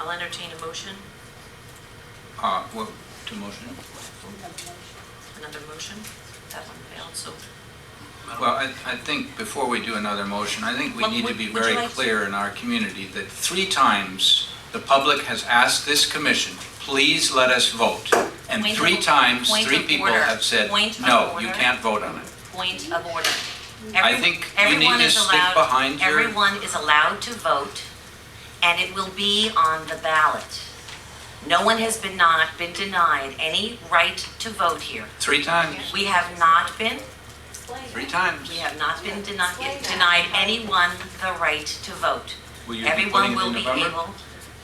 I'll entertain a motion. Well, to motion. Another motion. That one failed, so. Well, I think before we do another motion, I think we Well, need to be would you very like to- clear in our community that 3 times the public has asked this commission, please let us vote. And Point 3 of- times, point 3 of people order. have said, Point of no, you order. can't vote on it. Point of order. I think you need Everyone to is stick allowed- behind your... Everyone is allowed to vote, and it will be on the ballot. No one has been denied any right to vote here. 3 times, We have not been 3 times. We have not been denied anyone the right to vote. Will you be Everyone putting it will in be November? able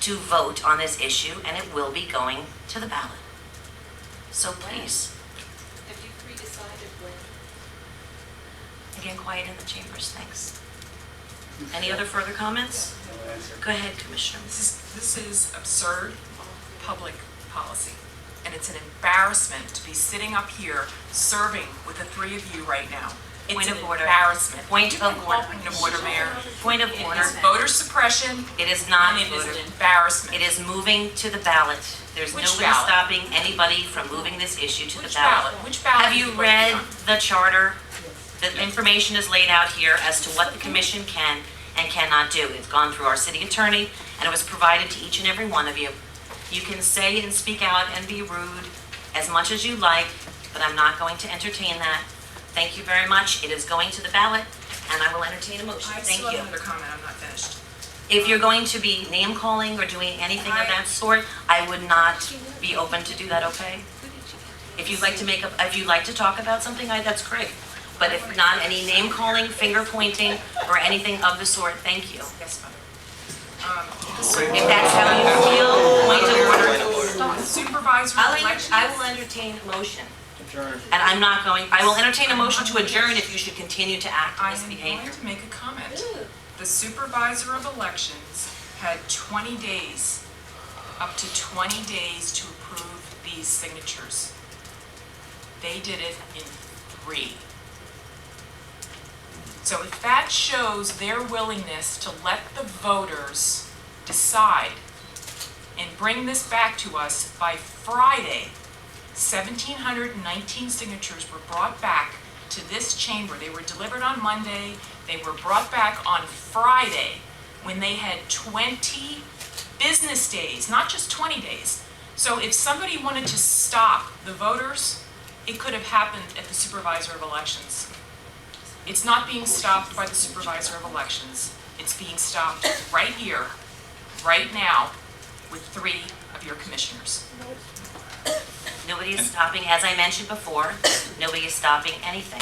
to vote on this issue, and it will be going to the ballot. So please, Have you pre-decided when? again, quiet in the chambers, thanks. Any other further comments? Go ahead, Commissioner. This is absurd public policy. And it's an embarrassment to be sitting up here serving with the 3 of you right now. It's Point an of order. embarrassment. Point You can of call order. Point of order, Mayor. Point of It order. is voter suppression, It is not and it is voter. an embarrassment. It is moving to the ballot. There's Which nobody ballot? stopping anybody from moving this issue to the Which ballot. ballot? Which ballot? Have you read the charter? The information is laid out here as to what the commission can and cannot do. It's gone through our city attorney, and it was provided to each and every one of you. You can say and speak out and be rude as much as you like, but I'm not going to entertain that. Thank you very much. It is going to the ballot, and I will entertain a motion. I Thank still you. have another comment, I'm not finished. If you're going to be name calling or doing anything of that sort, I would not be open to do that, okay? If you'd like to if you'd like to talk about something, that's great. But if not any name calling, finger pointing, or anything of the sort, thank you. Yes, Mother. If that's how you feel, point of order. The supervisor I election. will entertain a motion. And I will entertain a motion to adjourn if you should continue to act in I this am behavior. going to make a comment. The supervisor of elections had 20 days, up to 20 days to approve these signatures. They did it in 3. So if that shows their willingness to let the voters decide and bring this back to us by Friday, 1,719 signatures were brought back to this chamber. They were delivered on Monday. They were brought back on Friday when they had 20 business days, not just 20 days. So if somebody wanted to stop the voters, it could have happened at the supervisor of elections. It's not being stopped by the supervisor of elections. It's being stopped right here, right now, with 3 of your commissioners. Nobody is stopping, as I mentioned before, nobody is stopping anything.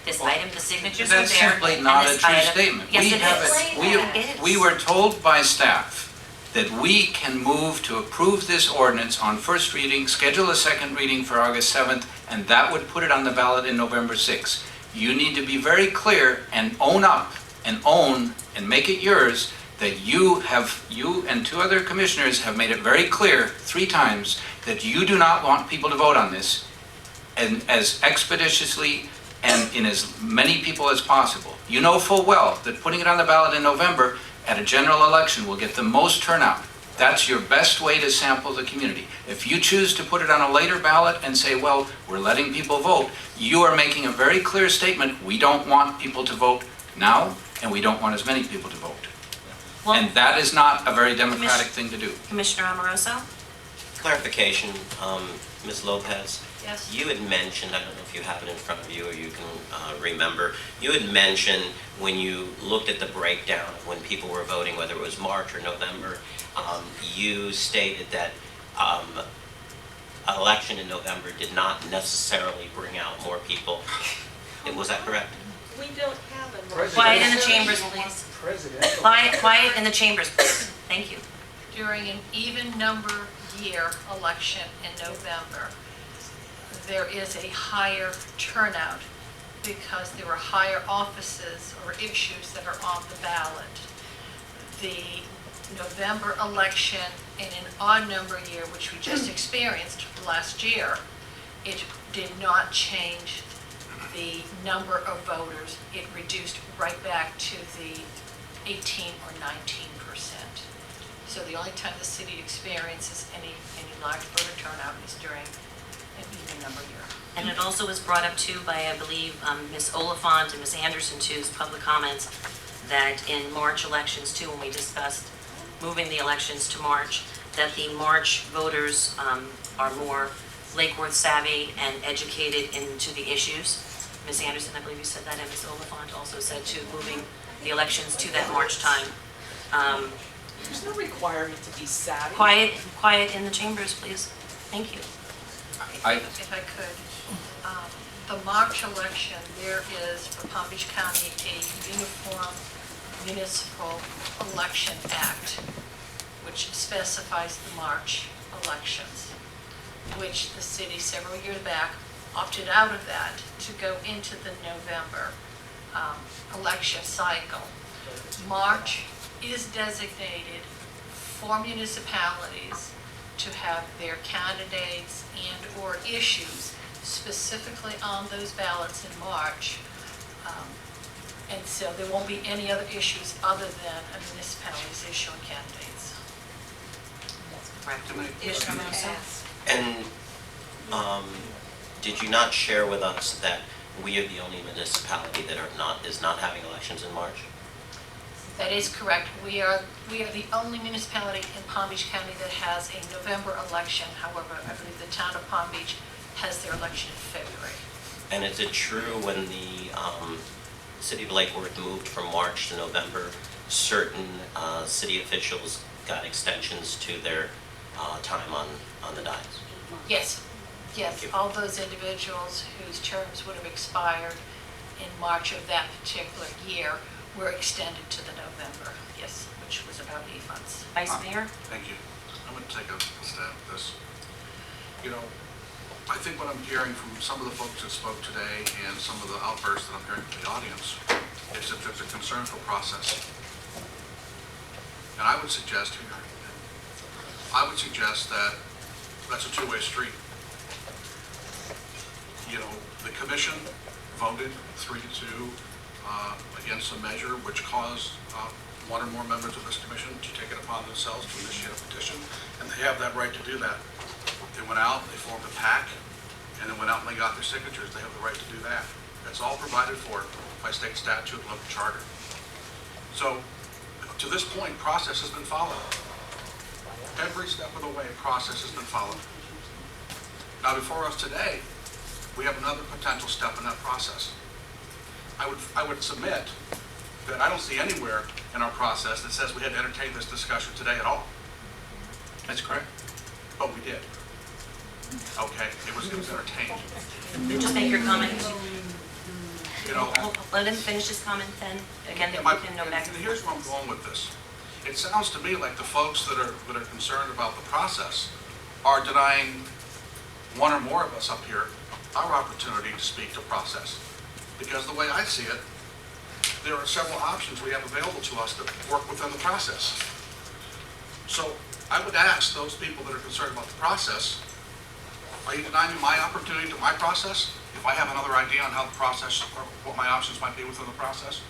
This item, the signatures are there. That's simply and not a this true item- statement. Yes, We it have is. it- It is. We were told by staff that we can move to approve this ordinance on first reading, schedule a second reading for August 7th, and that would put it on the ballot in November 6th. You need to be very clear and own up and make it yours that you and 2 other commissioners have made it very clear 3 times that you do not want people to vote on this and as expeditiously and in as many people as possible. You know full well that putting it on the ballot in November at a general election will get the most turnout. That's your best way to sample the community. If you choose to put it on a later ballot and say, well, we're letting people vote, you are making a very clear statement, we don't want people to vote now, and we don't want as many people to vote. Well, And that is not a very democratic thing to do. Commissioner Amoroso? Clarification, Ms. Lopez, Yes. you had mentioned, I don't know if you have it in front of you or you can remember, you had mentioned when you looked at the breakdown of when people were voting, whether it was March or November, you stated that election in November did not necessarily bring out more people. Was that correct? We don't have a. Quiet in the chambers, please. Presidential. Quiet in the chambers, please. Thank you. During an even number year election in November, there is a higher turnout because there are higher offices or issues that are on the ballot. The November election in an odd number year, which we just experienced last year, it did not change the number of voters. It reduced right back to the 18 or 19%. So the the only time the city experiences any large voter turnout is during an even number year. And it also was brought up too by, I believe, Ms. Oliphant and Ms. Anderson too's public comments, that in March elections too, when we discussed moving the elections to March, that the March voters are more Lake Worth savvy and educated into the issues. Ms. Anderson, I believe you said that, and Ms. Oliphant also said too, moving the elections to that March time. There's no requirement to be savvy. Quiet in the chambers, please. Thank you. If I could, the March election, there is for Palm Beach County a Uniform Municipal Election Act, which specifies the March elections, which the city several years back opted out of that to go into the November election cycle. March is designated for municipalities to have their candidates and/or issues specifically on those ballots in March. And so there won't be any other issues other than a municipality's issuing candidates. Correct. Is Commissioner Mansell? passed. And did you not share with us that we are the only municipality that is not having elections in March? That is correct. We are the only municipality in Palm Beach County that has a November election. However, I believe the town of Palm Beach has their election in February. And is it true when the city of Lake Worth moved from March to November, certain city officials got extensions to their time on the dais? Yes, yes, Thank you. all those individuals whose terms would have expired in March of that particular year were extended to the November, yes, which was about 8 months. Vice Mayor? Thank you. I'm going to take a stab at this. You know, I think what I'm hearing from some of the folks that spoke today and some of the outbursts that I'm hearing from the audience is that there's a concern for process. And I would suggest that that's a two-way street. You know, the commission voted 3-2 against a measure which caused one or more members of this commission to take it upon themselves to initiate a petition, and they have that right to do that. They went out, they formed a PAC, and then went out and they got their signatures. They have the right to do that. That's all provided for by state statute and local charter. So, to this point, process has been followed. Every step of the way, process has been followed. Now, before us today, we have another potential step in that process. I would submit that I don't see anywhere in our process that says we had to entertain this discussion today at all, That's correct. but we did. Okay, it was entertained. You just make your comment. You know, Let him finish his comment then. Again, we can go back. and here's where I'm going with this. It sounds to me like the folks that are concerned about the process are denying one or more of us up here our opportunity to speak to process. Because the way I see it, there are several options we have available to us that work within the process. So I would ask those people that are concerned about the process, are you denying me my opportunity to my process? If I have another idea on how the process, or what my options might be within the process?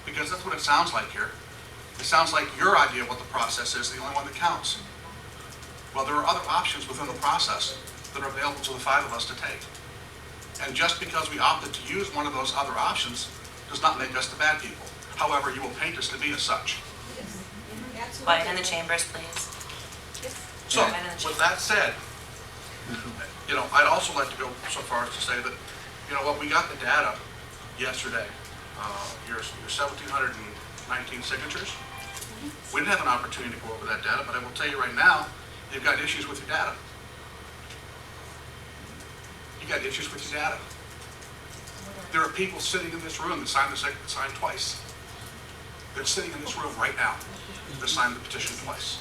Because that's what it sounds like here. It sounds like your idea of what the process is the only one that counts. Well, there are other options within the process that are available to the five of us to take. And just because we opted to use one of those other options does not make us the bad people. However, you will paint us to be as such. Quiet in the chambers, please. So, with that said, you know, I'd also like to go so far as to say that, you know what, we got the data yesterday. Your 1,719 signatures. We didn't have an opportunity to go over that data, but I will tell you right now, you've got issues with your data. You got issues with your data. There are people sitting in this room that signed twice. They're sitting in this room right now that signed the petition twice.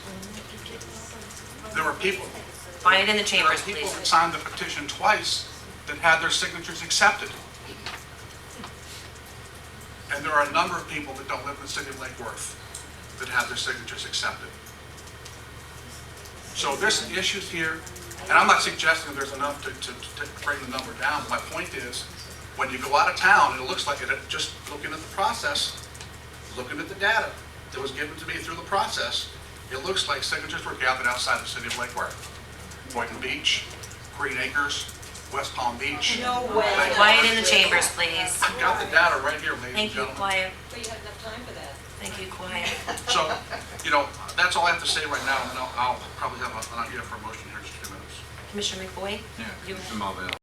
There are people. Quiet in the There are chambers, people please. that signed the petition twice that had their signatures accepted. And there are a number of people that don't live in the city of Lake Worth that have their signatures accepted. So there's some issues here, and I'm not suggesting there's enough to bring the number down. My point is, when you go out of town, and it looks like it, just looking at the process, looking at the data that was given to me through the process, it looks like signatures were gathered outside the city of Lake Worth. Boynton Beach, Green Acres, West Palm Beach. No way. Quiet in the chambers, please. I've got the data right here, ladies and Thank you, gentlemen. quiet. But you have enough time for that. Thank you, quiet. So, that's all I have to say right now, and then I'll probably have an idea for a motion here in just a few minutes. Commissioner McBoyd? Yeah, You- Mr. Mulvey.